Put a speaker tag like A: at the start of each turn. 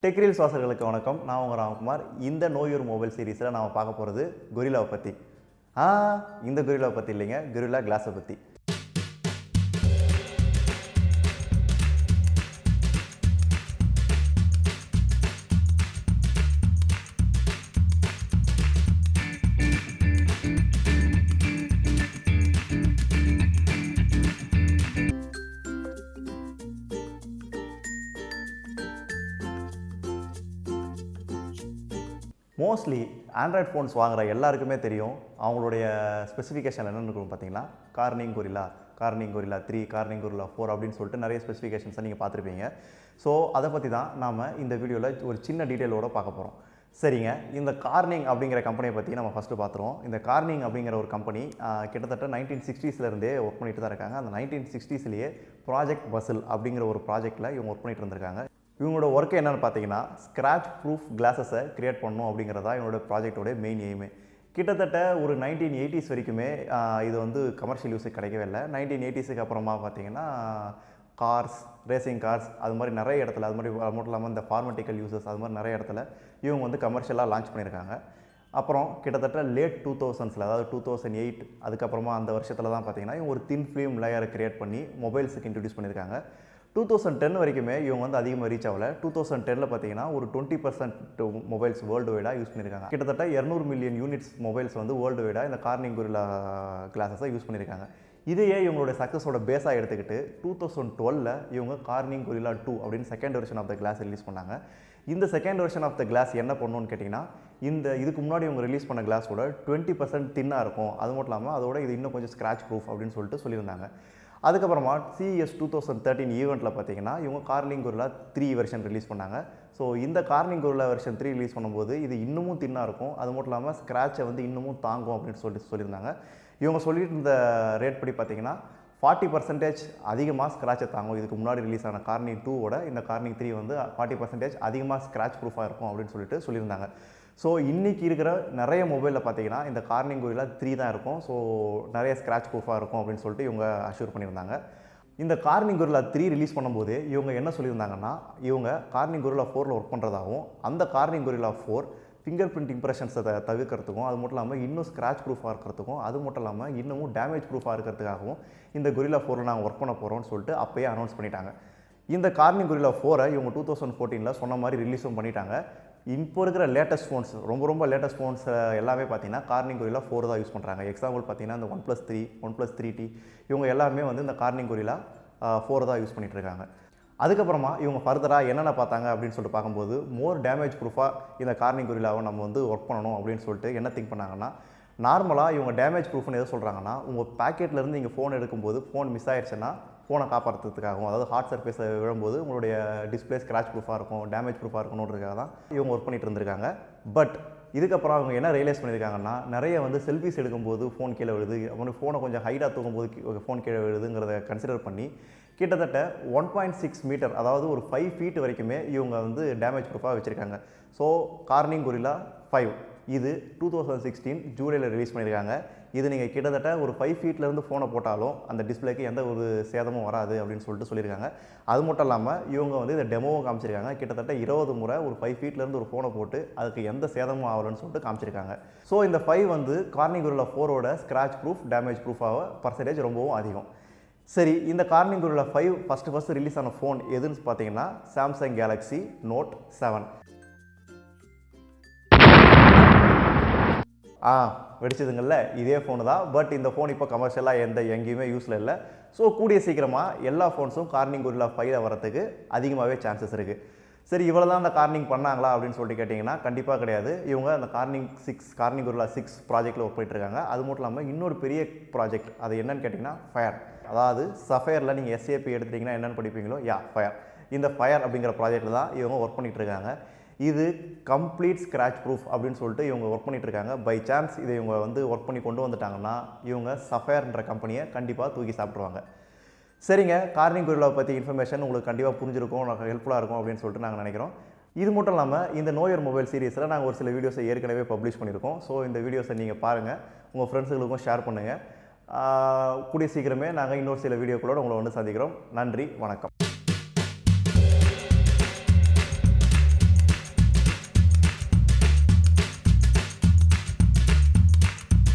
A: Tech reels வாசகர்களுக்கு வணக்கம். நான் உங்கள் ராம்குமார். இந்த நோ யுவர் மொபைல் சீரிஸில் நாம் பார்க்க போகிறது கொரில்லாவை பற்றி. இந்த கொரில்லாவை பற்றி இல்லைங்க, கொரில்லா கிளாஸை பற்றி. மோஸ்ட்லி ஆண்ட்ராய்ட் ஃபோன்ஸ் வாங்குகிற எல்லாருக்குமே தெரியும் அவங்களுடைய ஸ்பெசிஃபிகேஷன் என்னென்னு இருக்கும் பார்த்தீங்கன்னா, கார்னிங் கொரில்லா 3, கார்னிங் கொரில்லா 4 அப்படின்னு சொல்லிட்டு நிறைய ஸ்பெசிஃபிகேஷன்ஸை நீங்கள் பார்த்துருப்பீங்க. ஸோ அதை பற்றி தான் நாம் இந்த வீடியோவில் ஒரு சின்ன டீட்டெயிலோடு பார்க்க போகிறோம். சரிங்க, இந்த கார்னிங் அப்படிங்கிற கம்பெனியை பற்றி நம்ம ஃபஸ்ட்டு பார்த்துருவோம். இந்த கார்னிங் அப்படிங்கிற ஒரு கம்பெனி கிட்டத்தட்ட 1960ஸ்லேருந்தே ஒர்க் பண்ணிட்டு தான் இருக்காங்க. அந்த 1960ஸ்லேயே ப்ராஜெக்ட் பசில் அப்படிங்கிற ஒரு ப்ராஜெக்டில் இவங்க ஒர்க் பண்ணிட்டு இருந்திருக்காங்க. இவங்களோட ஒர்க்கு என்னென்னு பார்த்தீங்கன்னா, ஸ்க்ராட்ச் ப்ரூஃப் கிளாஸஸை க்ரியேட் பண்ணணும் அப்படிங்கிறதா இவங்களோட ப்ராஜெக்டோட மெயின் எய்மே. கிட்டத்தட்ட ஒரு 1980s வரைக்குமே இது வந்து கமர்ஷியல் யூஸுக்கு கிடைக்கவே இல்லை. 1980ஸ்க்கு அப்புறமா பார்த்தீங்கன்னா கார்ஸ், ரேசிங் கார்ஸ், அது மாதிரி நிறைய இடத்துல, அது மாதிரி மட்டும் இல்லாமல் இந்த ஃபார்மட்டிக்கல் யூசஸ், அது மாதிரி நிறைய இடத்துல இவங்க வந்து கமர்ஷியலாக லான்ச் பண்ணியிருக்காங்க. அப்புறம் கிட்டத்தட்ட லேட் 2000s, அதாவது 2008 அதுக்கப்புறமா அந்த வருஷத்தில் தான் பார்த்தீங்கன்னா இவங்க ஒரு தின் ஃபிலிம் லேயரை க்ரியேட் பண்ணி மொபைல்ஸுக்கு இன்ட்ரடியூஸ் பண்ணியிருக்காங்க. 2010 வரைக்குமே இவங்க வந்து அதிகமாக ரீச் ஆகலை. 2010 பார்த்தீங்கன்னா ஒரு 20% மொபைல்ஸ் வேர்ல்டு வைடாக யூஸ் பண்ணியிருக்காங்க. கிட்டத்தட்ட 200 மில்லியன் யூனிட்ஸ் மொபைல்ஸ் வந்து வேர்ல்டு வைடாக இந்த கார்னிங் கொரில்லா கிளாஸஸை யூஸ் பண்ணியிருக்காங்க. இதையே இவங்களுடைய சக்ஸஸோட பேஸாக எடுத்துக்கிட்டு 2012 இவங்க கார்னிங் கொரில்லா 2 அப்படின்னு second version of the glass release பண்ணாங்க. இந்த second version of the glass என்ன பண்ணணும்னு கேட்டிங்கன்னா, இதுக்கு முன்னாடி இவங்க ரிலீஸ் பண்ண கிளாஸோட 20% தின்னாக இருக்கும். அது மட்டும் இல்லாமல் அதோட இது இன்னும் கொஞ்சம் ஸ்க்ராட்ச் ப்ரூஃப் அப்படின்னு சொல்லிட்டு சொல்லியிருந்தாங்க. அதுக்கப்புறமா CES 2013 ஈவெண்ட்டில் பார்த்தீங்கன்னா இவங்க கார்னிங் கொரில்லா 3 வெர்ஷன் ரிலீஸ் பண்ணாங்க. ஸோ இந்த கார்னிங் கொரில்லா வெர்ஷன் 3 ரிலீஸ் பண்ணும்போது இது இன்னமும் தின்னாக இருக்கும், அது மட்டும் இல்லாமல் ஸ்க்ராட்சை வந்து இன்னமும் தாங்கும் அப்படின்னு சொல்லியிருந்தாங்க. இவங்க சொல்லிட்டு இருந்த ரேட் படி பார்த்தீங்கன்னா 40% அதிகமாக ஸ்க்ராட்சை தாங்கும். இதுக்கு முன்னாடி ரிலீஸ் ஆன கார்னிங் 2வோட இந்த கார்னிங் 3 வந்து 40% அதிகமாக ஸ்க்ராட்ச் ப்ரூஃபாக இருக்கும் அப்படின்னு சொல்லிட்டு சொல்லியிருந்தாங்க. ஸோ இன்றைக்கி இருக்கிற நிறைய மொபைலில் பார்த்தீங்கன்னா இந்த கார்னிங் கொரில்லா 3 தான் இருக்கும். ஸோ நிறைய ஸ்க்ராட்ச் ப்ரூஃபாக இருக்கும் அப்படின்னு சொல்லிட்டு இவங்க அஷ்யூர் பண்ணியிருந்தாங்க. இந்த கார்னிங் கொரில்லா 3 ரிலீஸ் பண்ணும்போது இவங்க என்ன சொல்லியிருந்தாங்கன்னா, இவங்க கார்னிங் கொரில்லா 4ல் ஒர்க் பண்ணுறதாகவும், அந்த கார்னிங் கொரில்லா 4 ஃபிங்கர் பிரிண்ட் இம்ப்ரெஷன்ஸை தவிர்க்கிறதுக்கும், அது மட்டும் இல்லாமல் இன்னும் ஸ்க்ராட்ச் ப்ரூஃபாக இருக்கிறதுக்கும், அது மட்டும் இல்லாமல் இன்னமும் டேமேஜ் ப்ரூஃபாக இருக்கிறதுக்காகவும் இந்த கொரில்லா 4ல் நாங்கள் ஒர்க் பண்ண போகிறோம்னு சொல்லிட்டு அப்போயே அனௌன்ஸ் பண்ணிட்டாங்க. இந்த கார்னிங் கொரில்லா 4 இவங்க 2014 சொன்ன மாதிரி ரிலீஸும் பண்ணிட்டாங்க. இப்போ இருக்கிற லேட்டஸ்ட் ஃபோன்ஸ், ரொம்ப லேட்டஸ்ட் ஃபோன்ஸ் எல்லாமே பார்த்தீங்கன்னா கார்னிங் கொரில்லா 4 தான் யூஸ் பண்ணுறாங்க. எக்ஸாம்பிள் பார்த்தீங்கன்னா இந்த OnePlus 3, OnePlus 3T இவங்க எல்லாமே வந்து இந்த கார்னிங் கொரில்லா 4 தான் யூஸ் பண்ணிகிட்ருக்காங்க. அதுக்கப்புறமா இவங்க ஃபர்தராக என்னென்ன பார்த்தாங்க அப்படின்னு சொல்லிட்டு பார்க்கும்போது, மோர் டேமேஜ் ப்ரூஃபாக இந்த கார்னிங் கொரில்லாவை நம்ம வந்து ஒர்க் பண்ணணும் அப்படின்னு சொல்லிட்டு என்ன திங்க் பண்ணாங்கன்னா, நார்மலாக இவங்க டேமேஜ் ப்ரூஃப்னு எது சொல்கிறாங்கன்னா, உங்கள் பேக்கெட்லேருந்து நீங்கள் ஃபோன் எடுக்கும்போது ஃபோன் மிஸ் ஆயிடுச்சுன்னா ஃபோனை காப்பாற்றுறதுக்காகவும், அதாவது ஹார்ட் சர்ஃபேஸை விழும்போது உங்களுடைய டிஸ்பிளே ஸ்க்ராட்ச் ப்ரூஃபாக இருக்கும், டேமேஜ் ப்ரூஃபாக இருக்கணுன்றதுக்காக தான் இவங்க ஒர்க் பண்ணிட்டு இருந்திருக்காங்க. பட் இதுக்கப்புறம் அவங்க என்ன ரியலைஸ் பண்ணியிருக்காங்கன்னா, நிறைய வந்து செல்ஃபிஸ் எடுக்கும்போது ஃபோன் கீழே விழுது, அப்புறம் ஃபோனை கொஞ்சம் ஹைட்டாக தூக்கும்போது ஃபோன் கீழே விழுதுங்கிறத கன்சிடர் பண்ணி கிட்டத்தட்ட 1.6 மீட்டர், அதாவது ஒரு 5 ஃபீட் வரைக்குமே இவங்க வந்து டேமேஜ் ப்ரூஃபாக வச்சுருக்காங்க. ஸோ கார்னிங் கொரில்லா 5 இது 2016 ஜூலையில் ரிலீஸ் பண்ணியிருக்காங்க. இது நீங்கள் கிட்டத்தட்ட ஒரு 5 ஃபீட்லேருந்து ஃபோனை போட்டாலும் அந்த டிஸ்பிளேக்கு எந்த ஒரு சேதமும் வராது அப்படின்னு சொல்லிட்டு சொல்லியிருக்காங்க. அது மட்டும் இல்லாமல் இவங்க வந்து இதை டெமோவும் காமிச்சிருக்காங்க. கிட்டத்தட்ட 20 முறை ஒரு 5 ஃபீட்லேருந்து ஒரு ஃபோனை போட்டு அதுக்கு எந்த சேதமும் ஆகலன்னு சொல்லிட்டு காமிச்சிருக்காங்க. ஸோ இந்த 5 வந்து கார்னிங் கொரில்லா 4ஓட ஸ்க்ராட்ச் ப்ரூஃப், டேமேஜ் ப்ரூஃபாக பர்சன்டேஜ் ரொம்பவும் அதிகம். சரி, இந்த கார்னிங் கொரில்லா 5 ஃபஸ்ட்டு ரிலீஸ் ஆன ஃபோன் எதுன்னு பார்த்தீங்கன்னா சாம்சங் கேலக்ஸி நோட் 7. வெடிச்சதுங்கள்ல இதே ஃபோனு தான். பட் இந்த ஃபோன் இப்போ கமர்ஷியலாக எங்கேயுமே யூஸில் இல்லை. ஸோ கூடிய சீக்கிரமாக எல்லா ஃபோன்ஸும் கார்னிங் கொரில்லா 5 வரத்துக்கு அதிகமாகவே சான்சஸ் இருக்குது. சரி, இவ்வளோ தான் அந்த கார்னிங் பண்ணாங்களா அப்படின்னு சொல்லிட்டு கேட்டிங்கன்னா கண்டிப்பாக கிடையாது. இவங்க அந்த கார்னிங் கொரில்லா 6 ப்ராஜெக்ட்டில் ஒர்க் பண்ணிட்டுருக்காங்க. அது மட்டும் இல்லாமல் இன்னொரு பெரிய ப்ராஜெக்ட், அது என்னன்னு கேட்டிங்கன்னா ஃபயர். அதாவது சஃபயரில் நீங்கள் SAP எடுத்துட்டிங்கன்னா என்னென்னு படிப்பீங்களோ, ஃபயர். இந்த ஃபயர் அப்படிங்கிற ப்ராஜெக்ட்டில் தான் இவங்க ஒர்க் பண்ணிகிட்டு இருக்காங்க. இது கம்ப்ளீட் ஸ்க்ராட்ச் ப்ரூஃப் அப்படின்னு சொல்லிட்டு இவங்க ஒர்க் பண்ணிகிட்ருக்காங்க. பை சான்ஸ் இதை இவங்க வந்து ஒர்க் பண்ணி கொண்டு வந்துட்டாங்கன்னா இவங்க சஃபயர்ன்ற கம்பெனியை கண்டிப்பாக தூக்கி சாப்பிட்ருவாங்க. சரிங்க, கார்னிங் கொரில்லாவை பற்றி இன்ஃபர்மேஷன் உங்களுக்கு கண்டிப்பாக புரிஞ்சிருக்கும், ஹெல்ப்ஃபுல்லாக இருக்கும் அப்படின்னு சொல்லிட்டு நாங்கள் நினைக்கிறோம். இது மட்டும் இல்லாமல் இந்த நோ யுவர் மொபைல் சீரிஸில் நாங்கள் ஒரு சில வீடியோஸை ஏற்கனவே பப்ளிஷ் பண்ணியிருக்கோம். ஸோ இந்த வீடியோஸை நீங்கள் பாருங்கள், உங்கள் ஃப்ரெண்ட்ஸுகளுக்கும் ஷேர் பண்ணுங்கள். கூடிய சீக்கிரமே நாங்கள் இன்னொரு சில வீடியோக்களோடு உங்களை வந்து சந்திக்கிறோம். நன்றி, வணக்கம்.